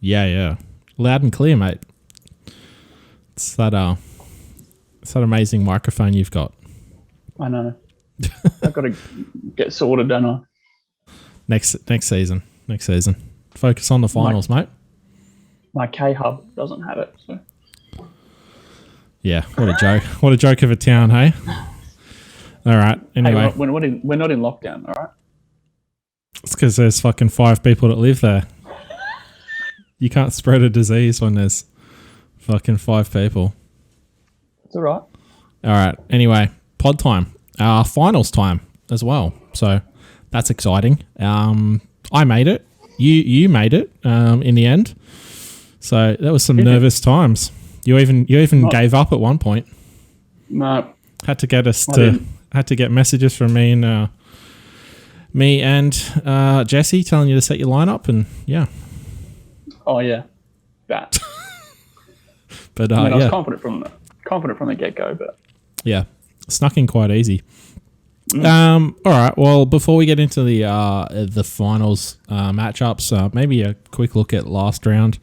Yeah. Loud and clear, mate. It's that amazing microphone you've got. I know. I've got to get sorted, don't I? Next season. Focus on the finals, mate. My K-Hub doesn't have it, so. Yeah, what a joke. What a joke of a town, hey? All right, anyway. Hey, we're not in lockdown, all right? It's because there's fucking 5 people that live there. You can't spread a disease when there's fucking 5 people. It's all right. All right, anyway, pod time. Finals time as well. So that's exciting. I made it. You made it in the end. So that was some nervous times. You even gave up at one point. No. Had to get messages from me and Jesse telling you to set your lineup, and yeah. Oh yeah, that. But I was confident from the get go, but yeah, snuck in quite easy. All right. Well, before we get into the finals matchups, maybe a quick look at last round.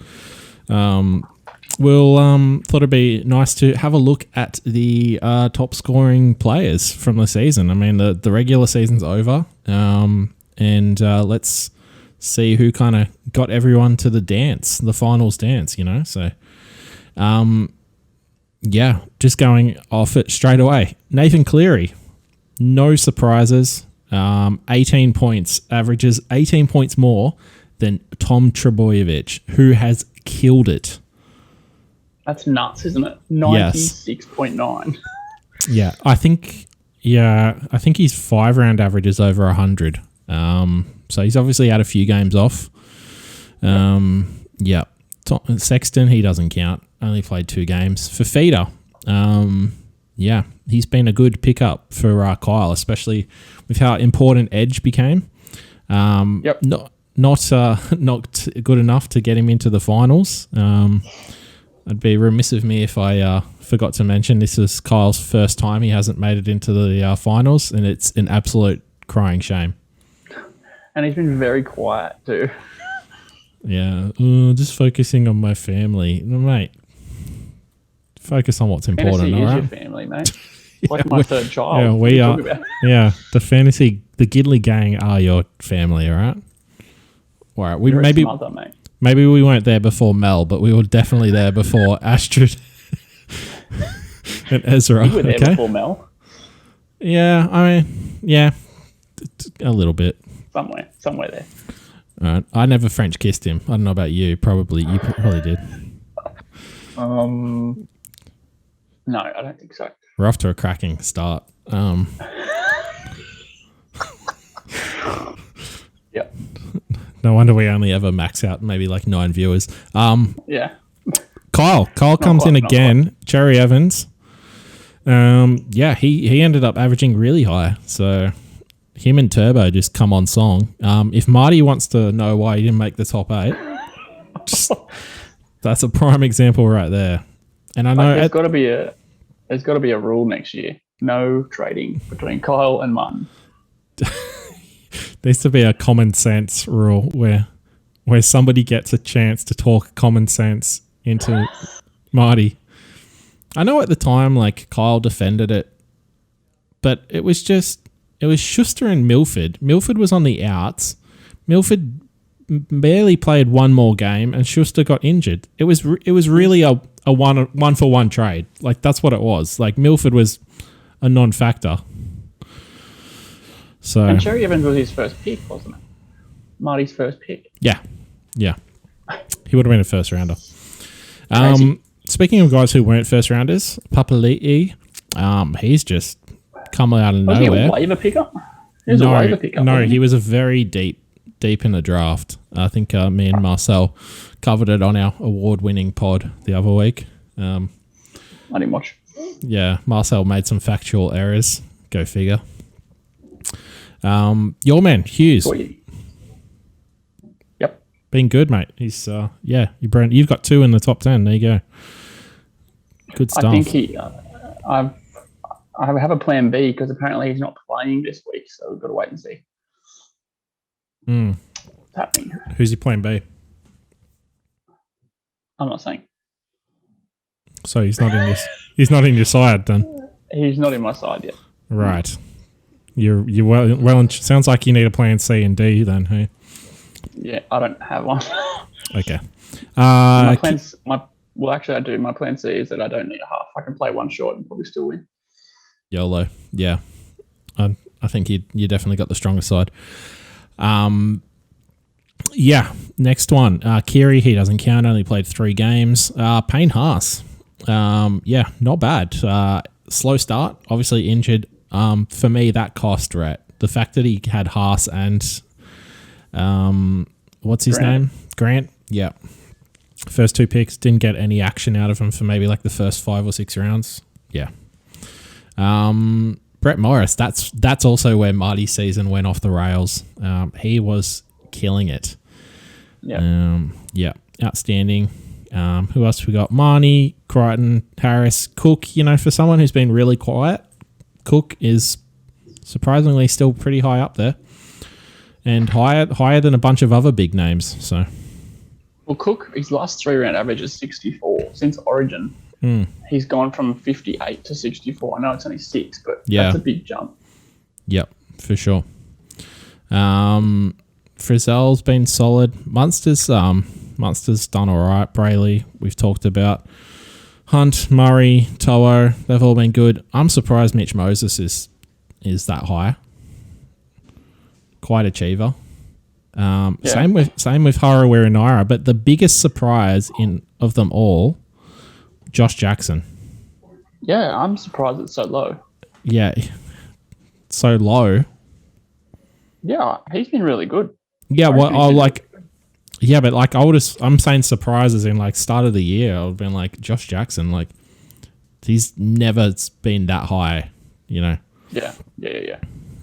We'll thought it'd be nice to have a look at the top scoring players from the season. I mean, the regular season's over, and let's see who kind of got everyone to the finals dance. So, yeah, just going off it straight away. Nathan Cleary, no surprises. 18 points, averages 18 points more than Tom Trebojevic, who has killed it. That's nuts, isn't it? 96.9. Yeah, I think his 5-round average is over 100. So he's obviously had a few games off. Yeah. Sexton, he doesn't count. Only played 2 games. Fafita, yeah, he's been a good pickup for Kyle, especially with how important Edge became. Yep. Not good enough to get him into the finals. I'd be remiss of me if I forgot to mention this is Kyle's first time he hasn't made it into the finals, and it's an absolute crying shame. And he's been very quiet too. Yeah, just focusing on my family, mate. Focus on what's important, all right? Your family, mate. Like my third child. Yeah, we are. Yeah, the Gidley gang are your family, all right? All right, maybe we weren't there before Mel, but we were definitely there before Astrid and Ezra. You were there before Mel. Yeah, I mean, yeah, a little bit. Somewhere there. All right, I never French kissed him. I don't know about you. You probably did. No, I don't think so. We're off to a cracking start. Yep. No wonder we only ever max out maybe like 9 viewers. Yeah. Kyle comes in again. Cherry Evans. Yeah, he ended up averaging really high. So him and Turbo just come on song. If Marty wants to know why he didn't make the top 8, that's a prime example right there. And I know there's got to be a rule next year. No trading between Kyle and Martin. There needs to be a common sense rule where somebody gets a chance to talk common sense into Marty. I know at the time, like, Kyle defended it, but it was Schuster and Milford. Milford was on the outs. Milford barely played one more game, and Schuster got injured. It was really a one for one trade. Like, that's what it was. Like, Milford was a non-factor. So, and Cherry Evans was his first pick, wasn't it? Marty's first pick. Yeah. He would have been a first rounder. Speaking of guys who weren't first rounders, Papali'i, he's just come out of nowhere. Was he a waiver picker? No, he was a very deep in the draft. I think me and Marcel covered it on our award-winning pod the other week. I didn't watch. Yeah, Marcel made some factual errors. Go figure. Your man, Hughes. Yep. Been good, mate. He's, you've got 2 in the top 10. There you go. Good stuff. I think I have a plan B because apparently he's not playing this week, so we've got to wait and see. What's happening? Who's your plan B? I'm not saying. So he's not in your side then. He's not in my side yet. Right. You're well. Sounds like you need a plan C and D then. Hey. Yeah, I don't have one. Okay. Actually, I do. My plan C is that I don't need a half. I can play one short and probably still win. YOLO. Yeah. I think you definitely got the stronger side. Yeah. Next one. Kiri, he doesn't count. Only played 3 games. Payne Haas. Yeah, not bad. Slow start. Obviously injured. For me, that cost, right? The fact that he had Haas and what's his name? Grant. Yeah. First 2 picks, didn't get any action out of him for maybe like the first 5 or 6 rounds. Yeah. Brett Morris, that's also where Marty's season went off the rails. He was killing it. Yeah. Yeah. Outstanding. Who else we got? Marnie, Crichton, Harris, Cook. For someone who's been really quiet, Cook is surprisingly still pretty high up there, and higher than a bunch of other big names. So, well, Cook, his last 3-round average is 64 since Origin. He's gone from 58 to 64. I know it's only 6, but that's a big jump. Yep, for sure. Frizzell's been solid. Munster's done all right. Brayley, we've talked about. Hunt, Murray, To'o, they've all been good. I'm surprised Mitch Moses is that high. Quite achiever. Same with Harawira and Naira, but the biggest surprise of them all, Josh Jackson. Yeah, I'm surprised it's so low. Yeah, so low. Yeah, he's been really good. Yeah, but I'm saying surprises in like start of the year. I would have been like Josh Jackson, like he's never been that high, Yeah.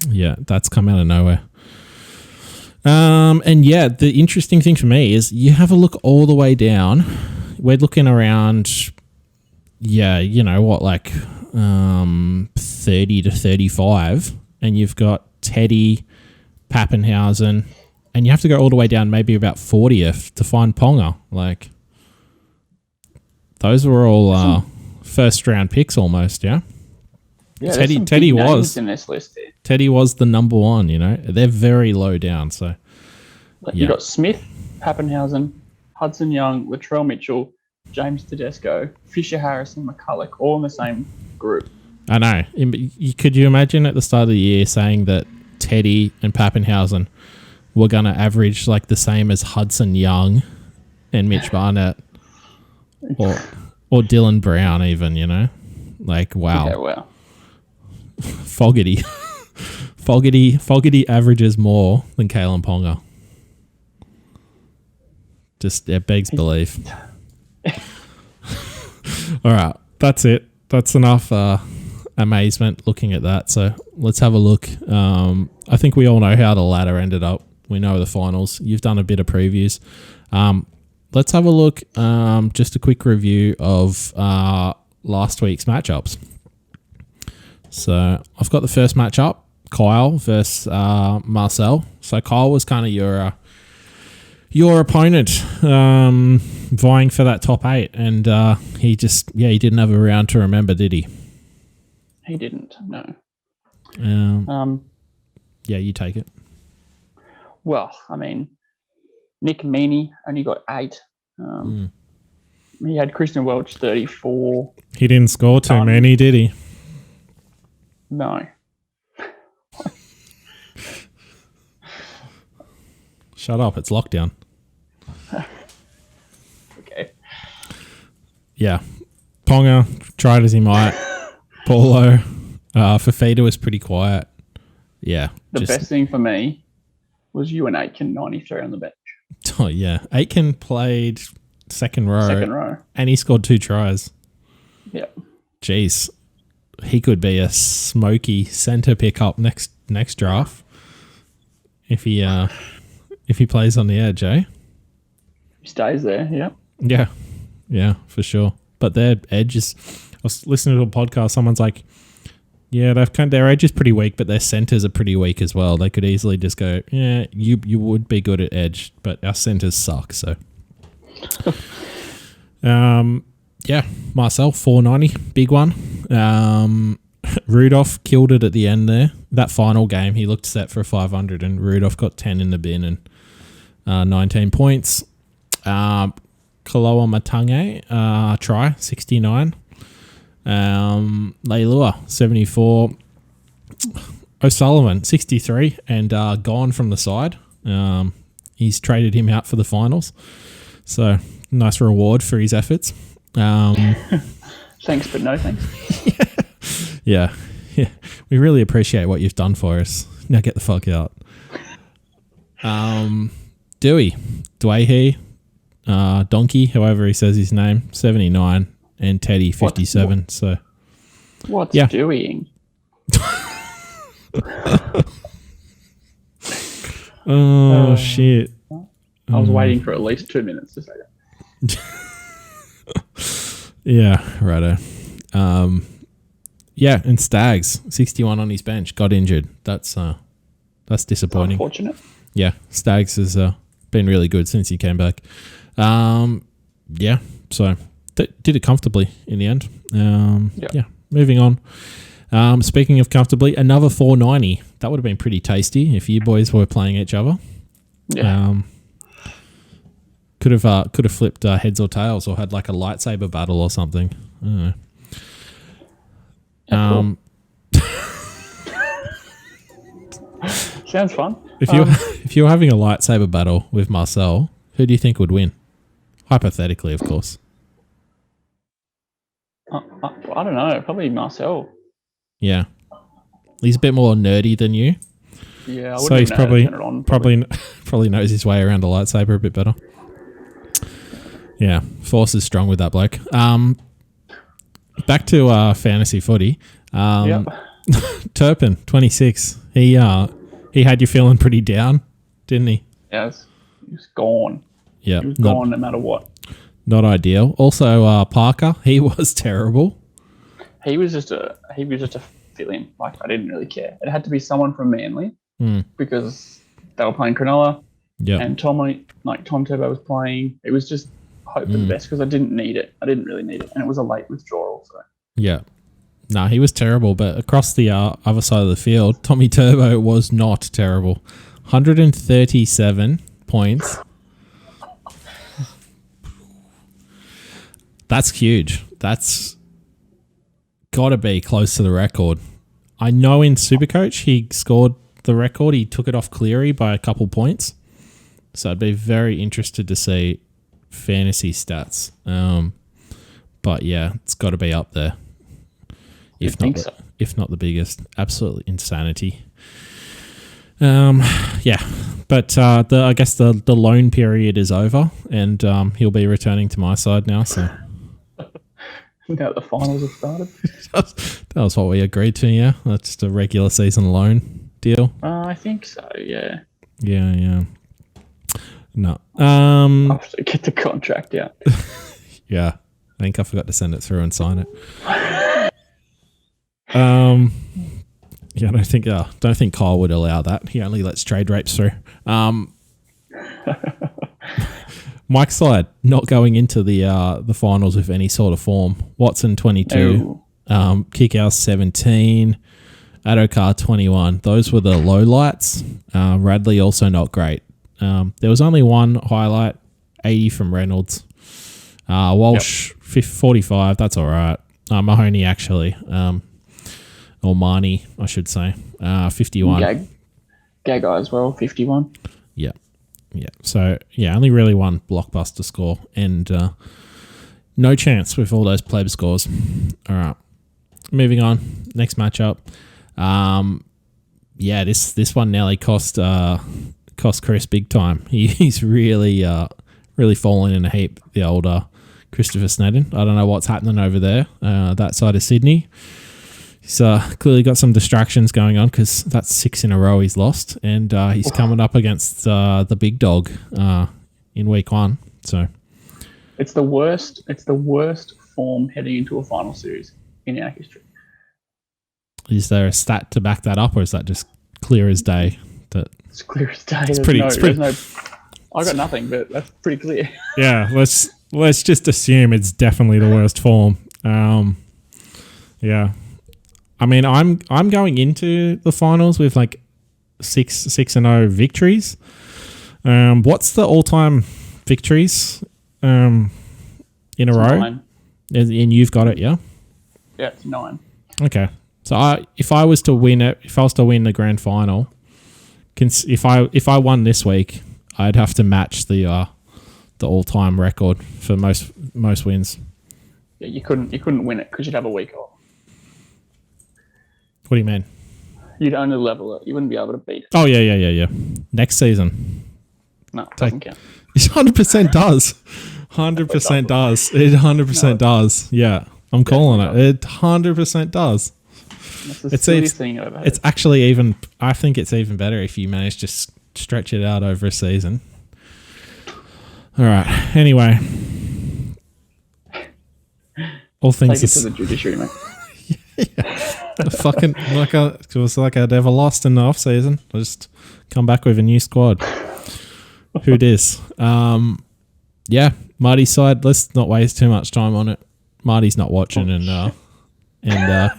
Yeah, that's come out of nowhere. And yeah, the interesting thing for me is you have a look all the way down. We're looking around, 30 to 35, and you've got Teddy, Pappenhausen, and you have to go all the way down maybe about 40th to find Ponga. Like, those were all first round picks almost, yeah? Yeah, Teddy was in this list here. Teddy was the number one, They're very low down, so you got Smith, Pappenhausen, Hudson Young, Latrell Mitchell, James Tedesco, Fisher Harrison, McCulloch, all in the same group. I know. Could you imagine at the start of the year saying that Teddy and Pappenhausen were going to average like the same as Hudson Young and Mitch Barnett or Dylan Brown even, Like, wow. Okay, wow. Fogarty averages more than Kalen Ponga. Just, it begs belief. All right, that's it. That's enough amazement looking at that. So let's have a look. I think we all know how the ladder ended up. We know the finals. You've done a bit of previews. Let's have a look. Just a quick review of last week's matchups. So I've got the first matchup, Kyle versus Marcel. So Kyle was kind of your opponent vying for that top 8, and he didn't have a round to remember, did he? He didn't, no. Yeah, you take it. Well, I mean, Nick Meaney only got 8. He had Christian Welch 34. He didn't score too many, did he? No. Shut up, it's lockdown. Okay. Yeah. Ponga tried as he might. Paulo. Fafita was pretty quiet. Yeah. The best thing for me was you and Aitken 93 on the bench. Oh, yeah. Aitken played second row. And he scored 2 tries. Yeah. Jeez. He could be a smoky centre pickup next draft if he plays on the edge, eh? He stays there, yeah. Yeah, for sure. But their edge is... I was listening to a podcast, someone's like, yeah, their edge is pretty weak, but their centres are pretty weak as well. They could easily just go, yeah, you would be good at edge, but our centres suck, so... Yeah, Marcel 490, big one. Rudolph killed it at the end there. That final game, he looked set for 500, and Rudolph got 10 in the bin and 19 points. Kaloa Matange, try 69. Leilua 74. O'Sullivan 63 and gone from the side. He's traded him out for the finals, so nice reward for his efforts. Thanks, but no thanks. Yeah. We really appreciate what you've done for us. Now get the fuck out. Dwayhe, Donkey, however he says his name, 79, and Teddy 57. What's yeah. Deweying? Shit. I was waiting for at least 2 minutes to say that. Yeah, righto. Yeah, and Stags, 61 on his bench, got injured. That's disappointing. Unfortunate. Yeah, Stags has been really good since he came back. Yeah, so did it comfortably in the end. Yeah, moving on. Speaking of comfortably, another 490. That would have been pretty tasty if you boys were playing each other. Yeah. Could have flipped heads or tails, or had like a lightsaber battle or something. I don't know. Cool. Sounds fun. If you're having a lightsaber battle with Marcel, who do you think would win? Hypothetically, of course. I don't know. Probably Marcel. Yeah, he's a bit more nerdy than you. Yeah, so he's probably probably knows his way around a lightsaber a bit better. Yeah, Force is strong with that bloke. Back to fantasy footy. Turpin, 26. He had you feeling pretty down, didn't he? Yes, he was gone. Yeah, he was gone no matter what. Not ideal. Also, Parker, he was terrible. He was just a fill-in. Like, I didn't really care. It had to be someone from Manly because they were playing Cronulla. Yeah, and Tom Turbo was playing. It was just hope for the best because I didn't need it. I didn't really need it, and it was a late withdrawal. So yeah, no, he was terrible. But across the other side of the field, Tommy Turbo was not terrible. 137 points. That's huge. That's got to be close to the record. I know in Supercoach he scored the record. He took it off Cleary by a couple points. So I'd be very interested to see fantasy stats. But yeah, it's got to be up there. If not the biggest. Absolutely insanity. Yeah, but I guess the loan period is over, and he'll be returning to my side now. So now the finals have started. That was what we agreed to. Yeah, that's just a regular season loan deal. I think so. Yeah. Yeah. No. I'll have to get the contract out. Yeah, I think I forgot to send it through and sign it. Yeah, I don't think Kyle would allow that. He only lets trade rapes through. Mike's side not going into the finals with any sort of form. Watson 22, Kickhouse 17, Adokar 21. Those were the low lights. Radley also not great. There was only one highlight, 80 from Reynolds. Walsh 45. That's all right. Mahoney actually. Or Marnie, I should say. 51. Gagai as well, 51. Yeah. So, yeah, only really one blockbuster score. And no chance with all those pleb scores. All right. Moving on. Next matchup. Yeah, this one nearly cost Chris big time. He's really fallen in a heap, the older Christopher Snedden. I don't know what's happening over there, that side of Sydney. He's clearly got some distractions going on because that's 6 in a row he's lost, and he's coming up against the big dog in week 1. So it's the worst. It's the worst form heading into a final series in our history. Is there a stat to back that up, or is that just clear as day? It's clear as day. It's pretty. I got nothing, but that's pretty clear. Yeah, let's let's just assume it's definitely the worst form. Yeah. I mean, I'm going into the finals with like 6-0 victories. What's the all-time victories in a row? 9. And you've got it, yeah? Yeah, it's 9. Okay. So if I was to win the grand final, if I won this week, I'd have to match the all-time record for most wins. Yeah, you couldn't win it because you'd have a week off. What do you mean? You'd only level it. You wouldn't be able to beat it. Oh yeah. Next season. No, it doesn't count. It 100% does. 100% does. It 100% does. Yeah, I'm calling it. It 100% does. That's the silliest thing I've ever heard. It's actually even. I think it's even better if you manage to stretch it out over a season. All right. Anyway, all things. Take it to the judiciary, mate. Fucking it was like I'd ever lost in the off season. I just come back with a new squad. Who dis? Yeah, Marty's side. Let's not waste too much time on it. Marty's not watching, and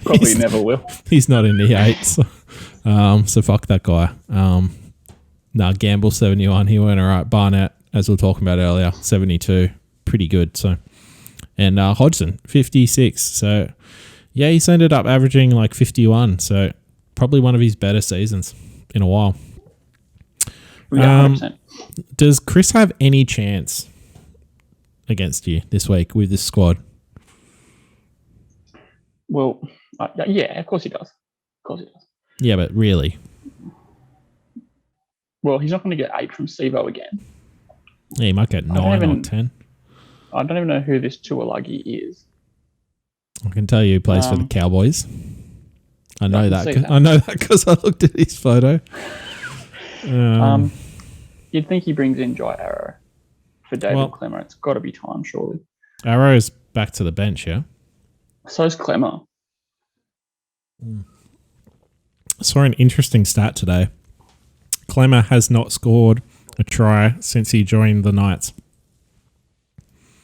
Probably never will. He's not in the 8s, so fuck that guy. Gamble 71. He went all right. Barnett, as we were talking about earlier, 72, pretty good. So, and Hodgson 56. So. Yeah, he's ended up averaging like 51, so probably one of his better seasons in a while. Yeah, 100%. Does Chris have any chance against you this week with this squad? Well, yeah, of course he does. Yeah, but really? Well, he's not going to get 8 from Sivo again. Yeah, he might get 9 or 10. I don't even know who this Tuolagi is. I can tell you he plays for the Cowboys. I know that. I know that because I looked at his photo. You'd think he brings in Jai Arrow for David Clemmer. It's got to be time, surely. Arrow's back to the bench, yeah? So's Clemmer. I saw an interesting stat today. Clemmer has not scored a try since he joined the Knights.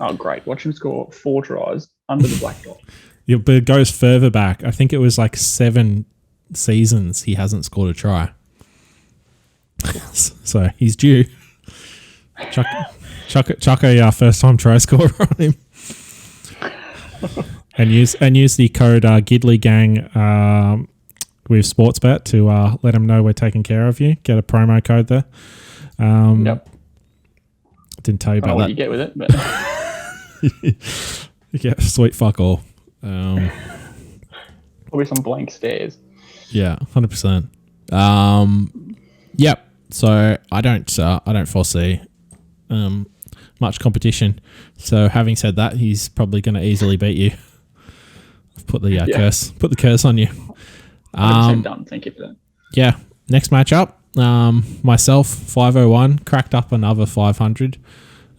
Oh, great. Watch him score 4 tries under the black dot. Yeah, but it goes further back. I think it was like 7 seasons he hasn't scored a try. So he's due. Chuck a first-time try scorer on him. and use the code Gidley Gang with Sportsbet to let them know we're taking care of you. Get a promo code there. Yep. Didn't tell you about that. What you get with it, but yeah, sweet fuck all. Probably some blank stares. Yeah, 100%. Yep. So I don't foresee much competition. So having said that, he's probably going to easily beat you. I've put the curse on you. 100% done. Thank you for that. Yeah. Next matchup, myself 501 cracked up another 500,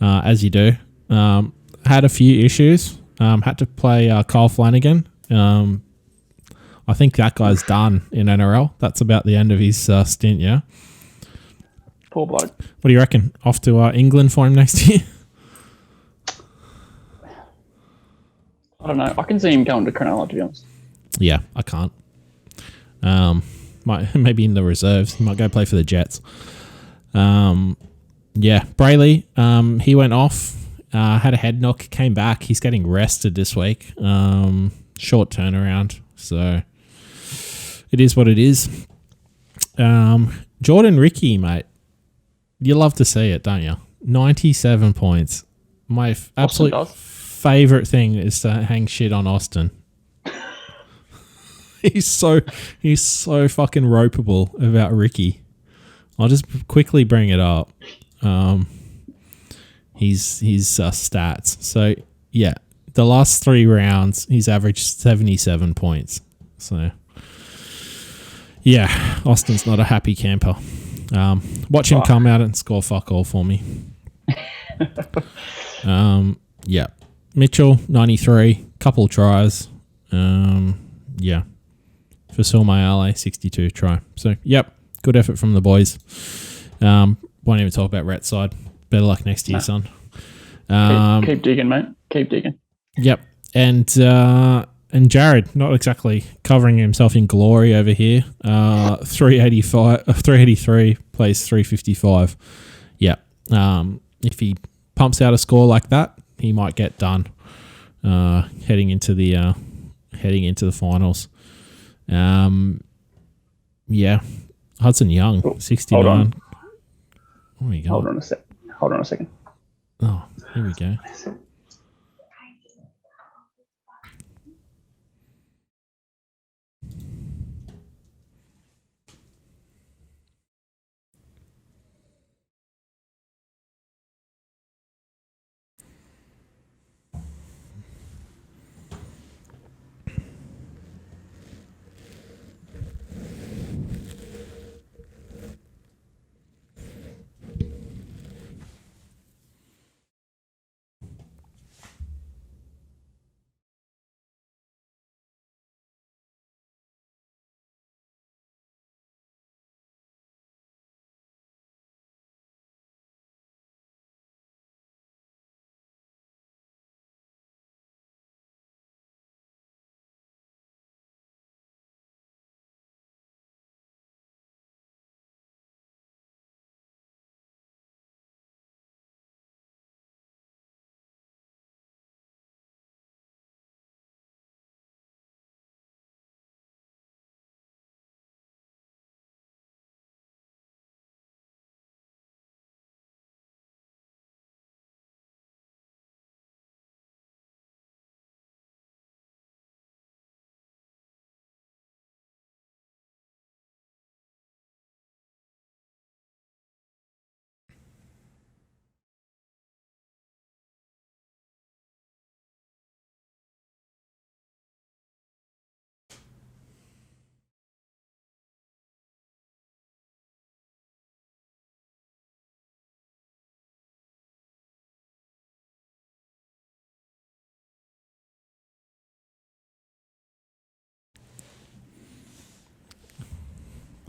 as you do. Had a few issues. Had to play Kyle Flanagan. I think that guy's done in NRL. That's about the end of his stint, yeah? Poor bloke. What do you reckon? Off to England for him next year? I don't know. I can see him going to Cronulla, to be honest. Yeah, I can't. Maybe in the reserves. He might go play for the Jets. Yeah, Brayley, he went off, had a head knock, came back. He's getting rested this week. Short turnaround, so it is what it is. Jordan Ricky, mate, you love to see it, don't you? 97 points. My absolute favourite thing is to hang shit on Austin. He's so fucking ropeable about Ricky. I'll just quickly bring it up. His stats. So yeah, the last 3 rounds he's averaged 77 points. So yeah, Austin's not a happy camper. Watch him come out and score fuck all for me. Yeah, Mitchell 93, couple tries. Yeah. For Silmayale, 62 try. So, yep, good effort from the boys. Won't even talk about Rhett's side. Better luck next year, son. Keep digging, mate. Keep digging. Yep. And Jared, not exactly covering himself in glory over here. 383 plays 355. Yeah. If he pumps out a score like that, he might get done. Heading into the finals. Yeah. Hudson Young, 69. Hold on. Oh, you go. Hold on a second. Oh, here we go.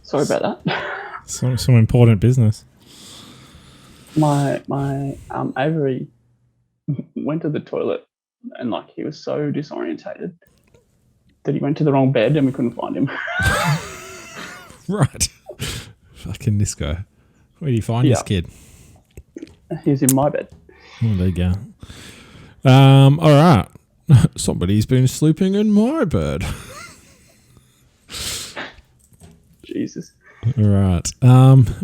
Sorry about that. Some important business. My Avery went to the toilet and he was so disorientated that he went to the wrong bed and we couldn't find him. Right. Fucking this guy. Where do you find this kid? He's in my bed. Oh, there you go. All right. Somebody's been sleeping in my bed. Jesus. All right.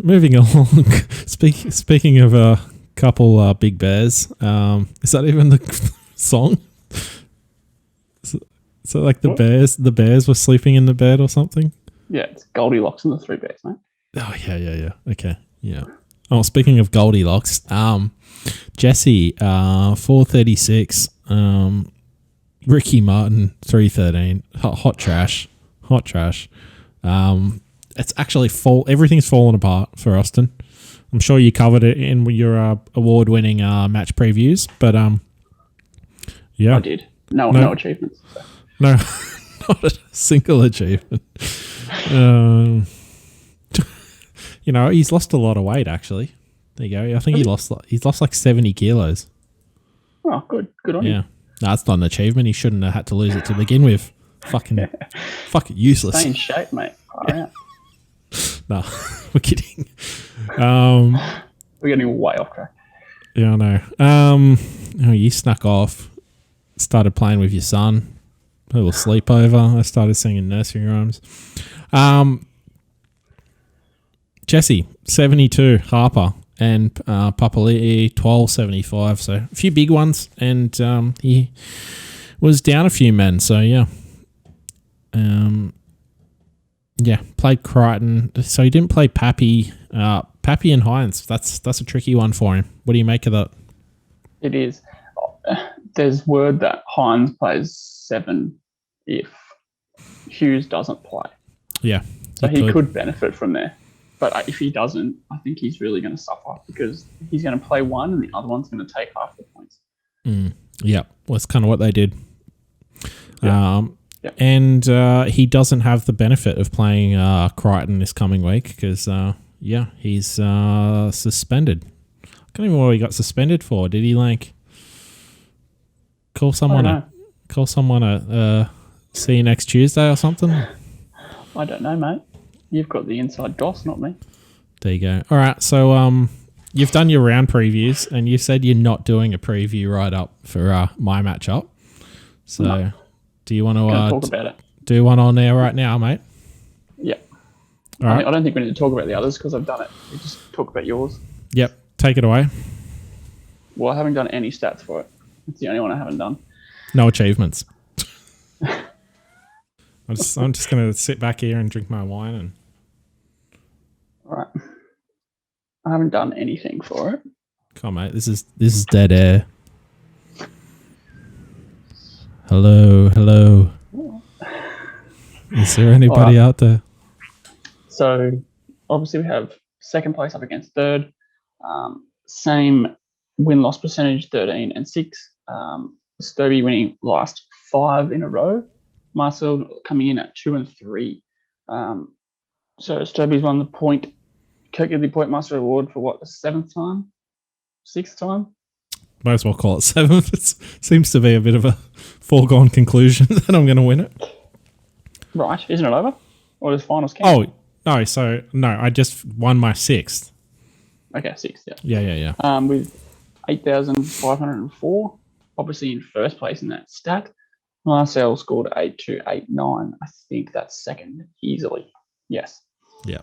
Moving along. Speaking of a couple big bears, is that even the song? So like the bears were sleeping in the bed or something? Yeah, it's Goldilocks and the Three Bears, mate. Oh yeah. Okay, yeah. Oh, speaking of Goldilocks, Jesse, 436. Ricky Martin, 313. Hot trash. It's actually everything's fallen apart for Austin. I'm sure you covered it in your award-winning match previews, but yeah, I did. No achievements. So. No, not a single achievement. He's lost a lot of weight actually. There you go. I think he's lost like 70 kilos. Oh, good on you. Yeah, no, that's not an achievement. He shouldn't have had to lose it to begin with. Fucking useless. Stay in shape, mate. Right. No, we're kidding. We're getting way off track. Yeah, I know. You snuck off, started playing with your son, a little sleepover. I started singing nursery rhymes. Jesse, 72, Harper, and Papali'i, 1275. So a few big ones, and he was down a few men. So yeah. Yeah, played Crichton. So he didn't play Pappy. Pappy and Hines. That's a tricky one for him. What do you make of that? It is. There's word that Hines plays 7 if Hughes doesn't play. Yeah. So he could benefit from there. But if he doesn't, I think he's really going to suffer because he's going to play one and the other one's going to take half the points. Yeah, well, that's kind of what they did. Yeah. And he doesn't have the benefit of playing Crichton this coming week because, he's suspended. I can't even remember what he got suspended for. Did he Call someone. Call someone. See you next Tuesday or something. I don't know, mate. You've got the inside goss, not me. There you go. All right. So you've done your round previews, and you said you're not doing a preview right up for my matchup. So, No. Do you want Can I to talk about it? do one on there right now, mate? Yeah. All right. I don't think we need to talk about the others because I've done it. We just talk about yours. Yep. Take it away. Well, I haven't done any stats for it. It's the only one I haven't done. No achievements. I'm just going to sit back here and drink my wine and. All right. I haven't done anything for it. Come on, mate. This is dead air. Hello. Is there anybody out there? So, obviously, we have second place up against third. Same win-loss percentage, 13 and 6. Stobie winning last 5 in a row. Marcel coming in at 2 and 3. So, Stobie's won the Kirk Gidley Point Master Award for what, the 7th time? 6th time? Might as well call it 7th. It seems to be a bit of a foregone conclusion that I'm going to win it. Right. Isn't it over? Or does finals count? Oh, no. I just won my 6th. Okay, 6th, yeah. Yeah. With 8,504, obviously in first place in that stat. Marcel scored 8,289. I think that's second easily. Yes. Yeah.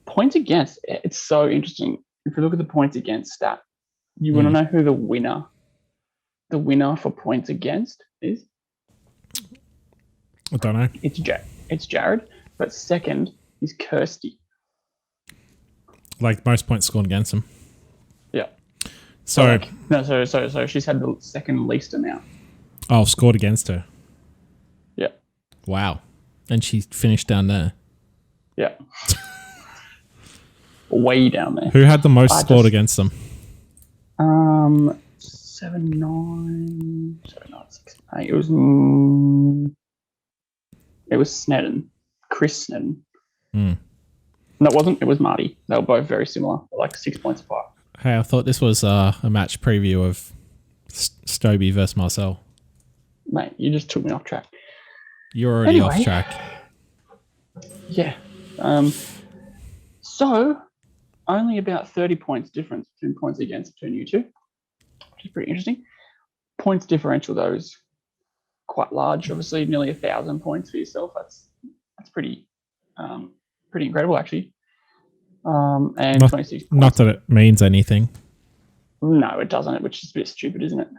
Points against, it's so interesting. If you look at the points against stat, you want to know who the winner for points against is? I don't know. It's Jared, but second is Kirsty. Like most points scored against him. Yeah. So she's had the second least amount. Oh, scored against her. Yeah. Wow. And she finished down there. Yeah. Way down there. Who had the most scored against them? 7, 9, 6, 8. It was Snedden. Chris Snedden. No, it wasn't. It was Marty. They were both very similar, like 6 points apart. Hey, I thought this was a match preview of Stobie versus Marcel. Mate, you just took me off track. You're already off track. Yeah. So, only about 30 points difference between points against between you two, which is pretty interesting. Points differential, though, is quite large. Obviously, nearly 1,000 points for yourself. That's pretty incredible, actually. And 26 points. Not that it means anything. No, it doesn't, which is a bit stupid, isn't it?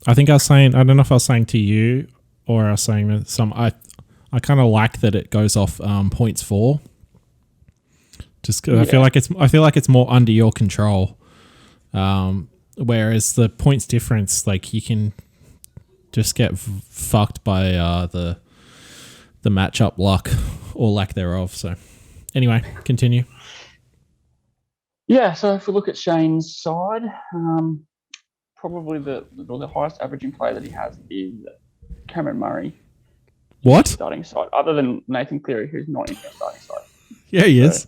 I think I was saying, I don't know if I was saying to you or I was saying that I kind of like that it goes off points for. Just cause I feel like it's more under your control. Whereas the points difference, like you can just get fucked by the matchup luck or lack thereof. So anyway, continue. Yeah, so if we look at Shane's side, probably the highest averaging player that he has is Cameron Murray. What? Starting side, other than Nathan Cleary, who's not in the starting side. Yeah, he is.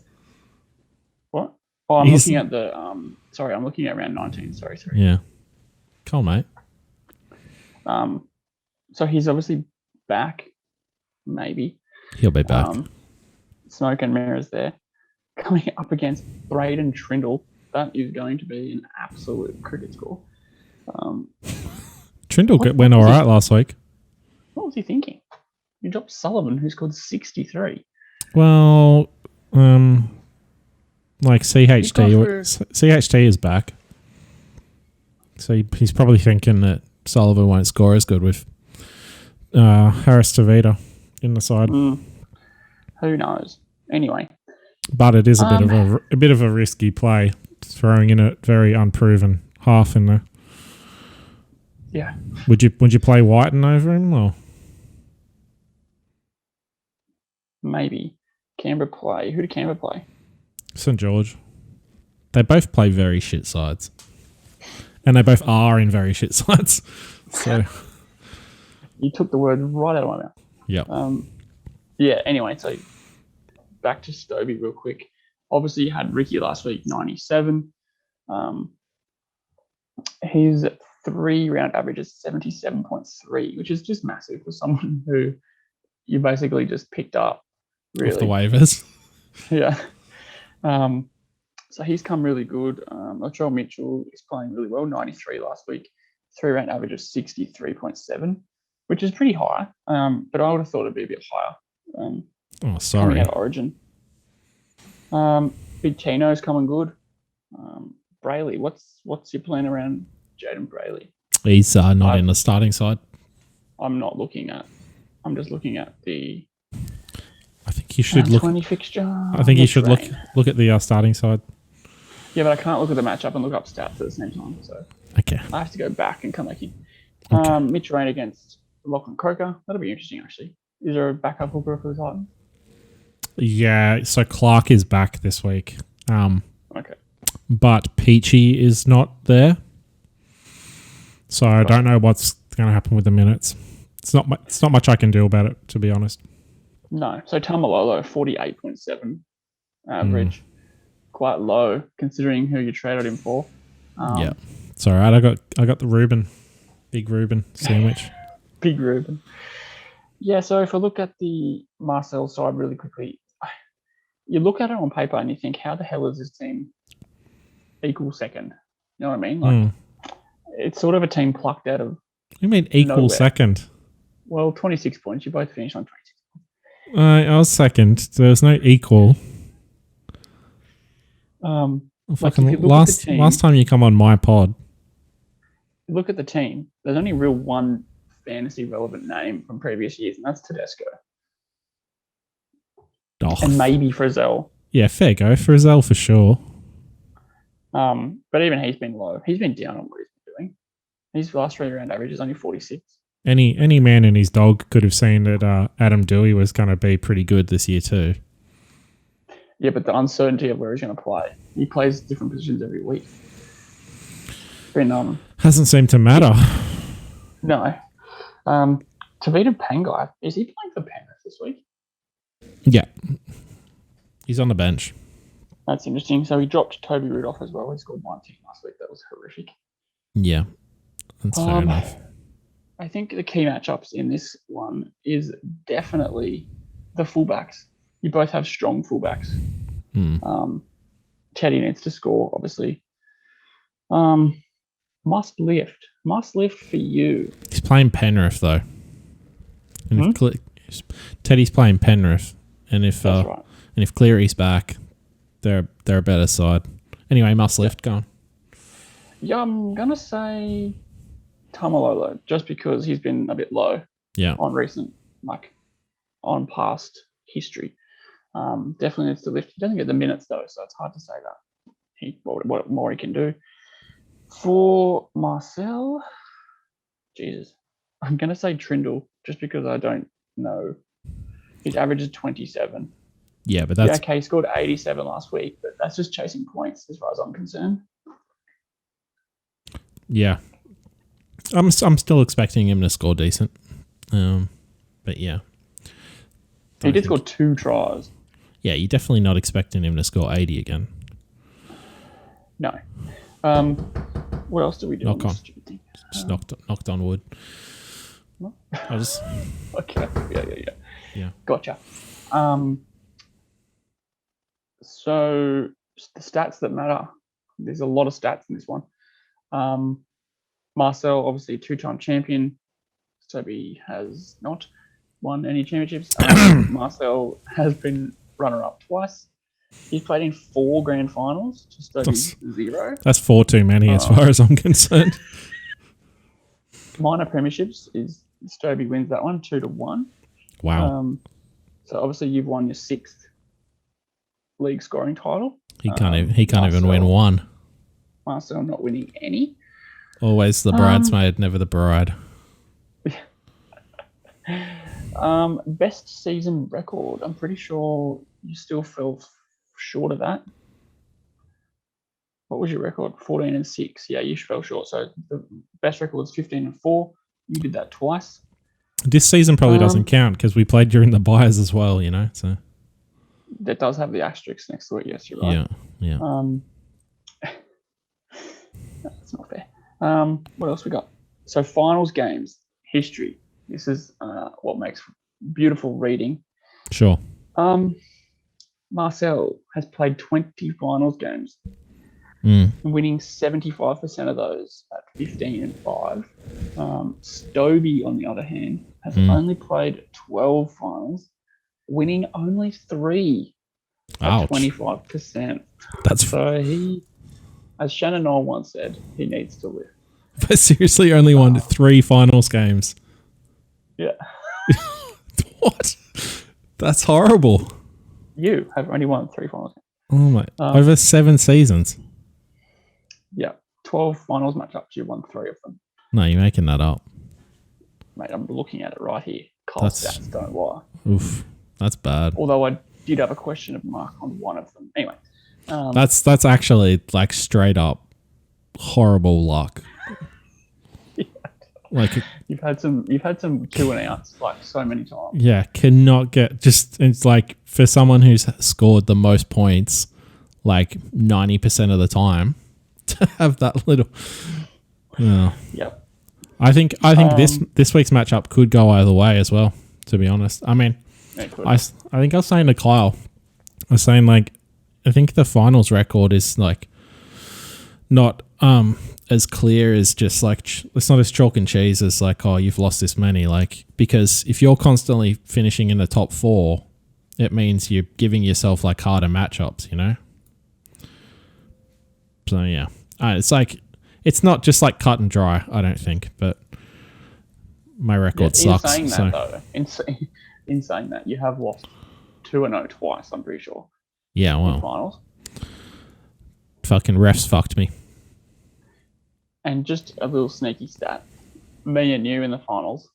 What? Oh, I'm looking at the I'm looking at round 19. Sorry. Yeah. Cool, mate. So he's obviously back. Maybe he'll be back. Smoke and mirrors there, coming up against Braden Trindle. That is going to be an absolute cricket score. Trindle went all right last week. What was he thinking? You dropped Sullivan, who scored 63. Well, like CHT is back. So he's probably thinking that Sullivan won't score as good with Harris Tavita in the side. Who knows? Anyway, but it is a bit of a risky play, throwing in a very unproven half in there. Yeah. Would you play Whiten over him or? Maybe. Canberra play. Who did Canberra play? St. George. They both play very shit sides. And they both are in very shit sides. So you took the word right out of my mouth. Yep. Yeah, anyway, so back to Stobie real quick. Obviously, you had Ricky last week, 97. His 3-round average is 77.3, which is just massive for someone who you basically just picked up. Really, Off the waivers. Yeah. So he's come really good. Latrell Mitchell is playing really well, 93 last week, 3-round average of 63.7, which is pretty high. But I would have thought it'd be a bit higher. Sorry. Coming out of Origin. Big Tino's coming good. Brayley, what's your plan around Jaden Brayley? He's not in the starting side. I'm just looking at the. I think you should look. 20 fixture. I think you should look at the starting side. Yeah, but I can't look at the matchup and look up stats at the same time. So okay, I have to go back and come back in. Okay. Mitch Rain against Lachlan Croker. That'll be interesting, actually. Is there a backup hooker for the Titans? Yeah, so Clark is back this week. Okay. But Peachy is not there. So I don't know what's going to happen with the minutes. It's not much I can do about it, to be honest. No. So Tamalolo, 48.7 average. Quite low considering who you traded him for. Yeah. It's all right. I got the Reuben. Big Reuben sandwich. Big Reuben. Yeah, so if I look at the Marcel side really quickly, you look at it on paper and you think, how the hell is this team equal second? You know what I mean? Like, it's sort of a team plucked out of. What do you mean equal nowhere. Second? Well, 26 points. You both finished on 26 points. I was second. There's no equal. Last time you come on my pod. Look at the team. There's only real one fantasy relevant name from previous years, and that's Tedesco. Oh. And maybe Frizzell. Yeah, fair go. Frizzell for sure. But even he's been low. He's been down on what he's been doing. His last 3-round average is only 46. Any man and his dog could have seen that Adam Dewey was going to be pretty good this year too. Yeah, but the uncertainty of where he's going to play. He plays different positions every week. Hasn't seemed to matter. No. Tavita Pangai, is he playing for Penrith this week? Yeah. He's on the bench. That's interesting. So he dropped Toby Rudolph as well. He scored 19 last week. That was horrific. Yeah. That's fair enough. I think the key matchups in this one is definitely the fullbacks. You both have strong fullbacks. Teddy needs to score, obviously. Must lift for you. He's playing Penrith though. And if Teddy's playing Penrith, and if right. and if Cleary's back, they're a better side. Anyway, must lift. Go on. Yeah, I'm gonna say Tamalolo just because he's been a bit low. Yeah. On past history. Definitely needs to lift. He doesn't get the minutes though, so it's hard to say that. What more he can do. For Marcel, Jesus, I'm going to say Trindle just because I don't know. His average is 27. Yeah, but that's... Yeah, okay, he scored 87 last week, but that's just chasing points as far as I'm concerned. Yeah. I'm still expecting him to score decent. But yeah. He did score 2 tries. Yeah, you're definitely not expecting him to score 80 again. No. What else do we do? Knock on. Just knocked on wood. What? I just... Okay. Yeah. Gotcha. So the stats that matter. There's a lot of stats in this one. Marcel, obviously 2-time champion. Toby has not won any championships. Marcel has been runner-up twice. He's played in 4 grand finals, just over 0. That's 4 too many as far as I'm concerned. Minor premierships is Stobie wins that one 2-1. Wow. So obviously you've won your 6th league scoring title. He can't even win one. Marcel not winning any. Always the bridesmaid, never the bride. Best season record. I'm pretty sure you still fell short of that. What was your record? 14-6. Yeah, you fell short. So the best record was 15-4. You did that twice. This season probably doesn't count because we played during the buys as well, so. That does have the asterisk next to it. Yes, you're right. Yeah. That's not fair. What else we got? So finals games history. This is what makes beautiful reading. Sure. Marcel has played 20 finals games, winning 75% of those at 15-5. Stobie, on the other hand, has only played 12 finals, winning only 3 at 25%. That's so he, as Shannon Knoll once said, he needs to live. But seriously, only won 3 finals games. Yeah. What? That's horrible. You have only won 3 finals games. Oh my! Over 7 seasons. Yeah, 12 finals matchups. You won 3 of them. No, you're making that up, mate. I'm looking at it right here. Cole stats don't lie. Oof, that's bad. Although I did have a question mark on one of them. Anyway, that's actually like straight up horrible luck. Yeah. Like you've had some 2 and outs like so many times. Yeah, cannot get just. It's like for someone who's scored the most points, like 90% of the time, to have that little. Yeah. Yep. I think this week's matchup could go either way as well. To be honest, I mean, I think I was saying to Kyle, I was saying like, I think the finals record is like not as clear as just like it's not as chalk and cheese as like, oh, you've lost this many, like, because if you're constantly finishing in the top 4, it means you're giving yourself like harder matchups, you know. So yeah, it's like it's not just like cut and dry, I don't think, but my record sucks. In saying that, though, in saying that, you have lost 2-0 twice, I'm pretty sure. Yeah, well, in finals. Fucking refs fucked me. And just a little sneaky stat: me and you in the finals,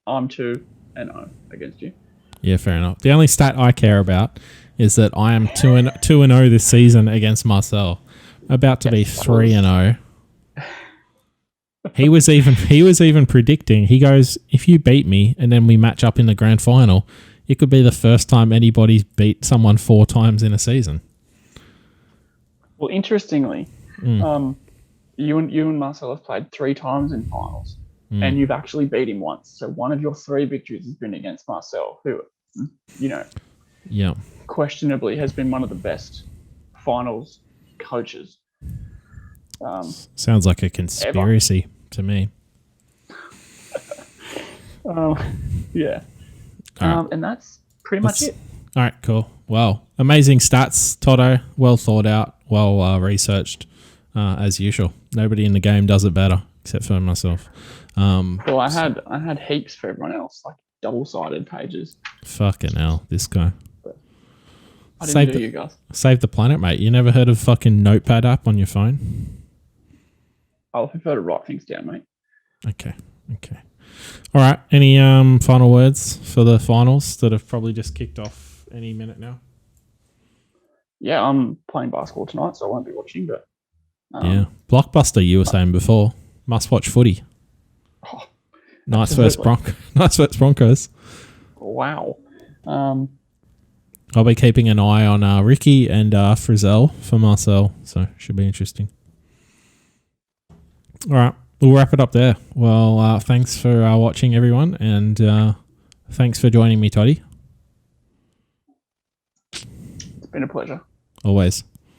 I'm 2-0 against you. Yeah, fair enough. The only stat I care about is that I am 2-0 this season against Marcel. About to be 3-0. He was even predicting. He goes, if you beat me and then we match up in the grand final, it could be the first time anybody's beat someone 4 times in a season. Well, interestingly, you and Marcel have played 3 times in finals, and you've actually beat him once. So one of your 3 victories has been against Marcel, who, questionably has been one of the best finals coaches. Sounds like a conspiracy to me. Yeah. Right. And that's pretty much it. All right, cool. Wow. Amazing stats, Toto. Well thought out, well researched, as usual. Nobody in the game does it better, except for myself. Well, I had heaps for everyone else, like double-sided pages. Fucking hell, this guy. I didn't do you guys. Save the planet, mate. You never heard of fucking Notepad app on your phone? I'll prefer to write things down, mate. Okay. All right. Any final words for the finals that have probably just kicked off any minute now? Yeah, I'm playing basketball tonight, so I won't be watching, but... yeah. Blockbuster, you were saying before. Must watch footy. Oh, Knights versus Broncos. Wow. I'll be keeping an eye on Ricky and Frizzell for Marcel, so should be interesting. All right, we'll wrap it up there. Well, thanks for watching, everyone, and thanks for joining me, Toddy. It's been a pleasure. Always.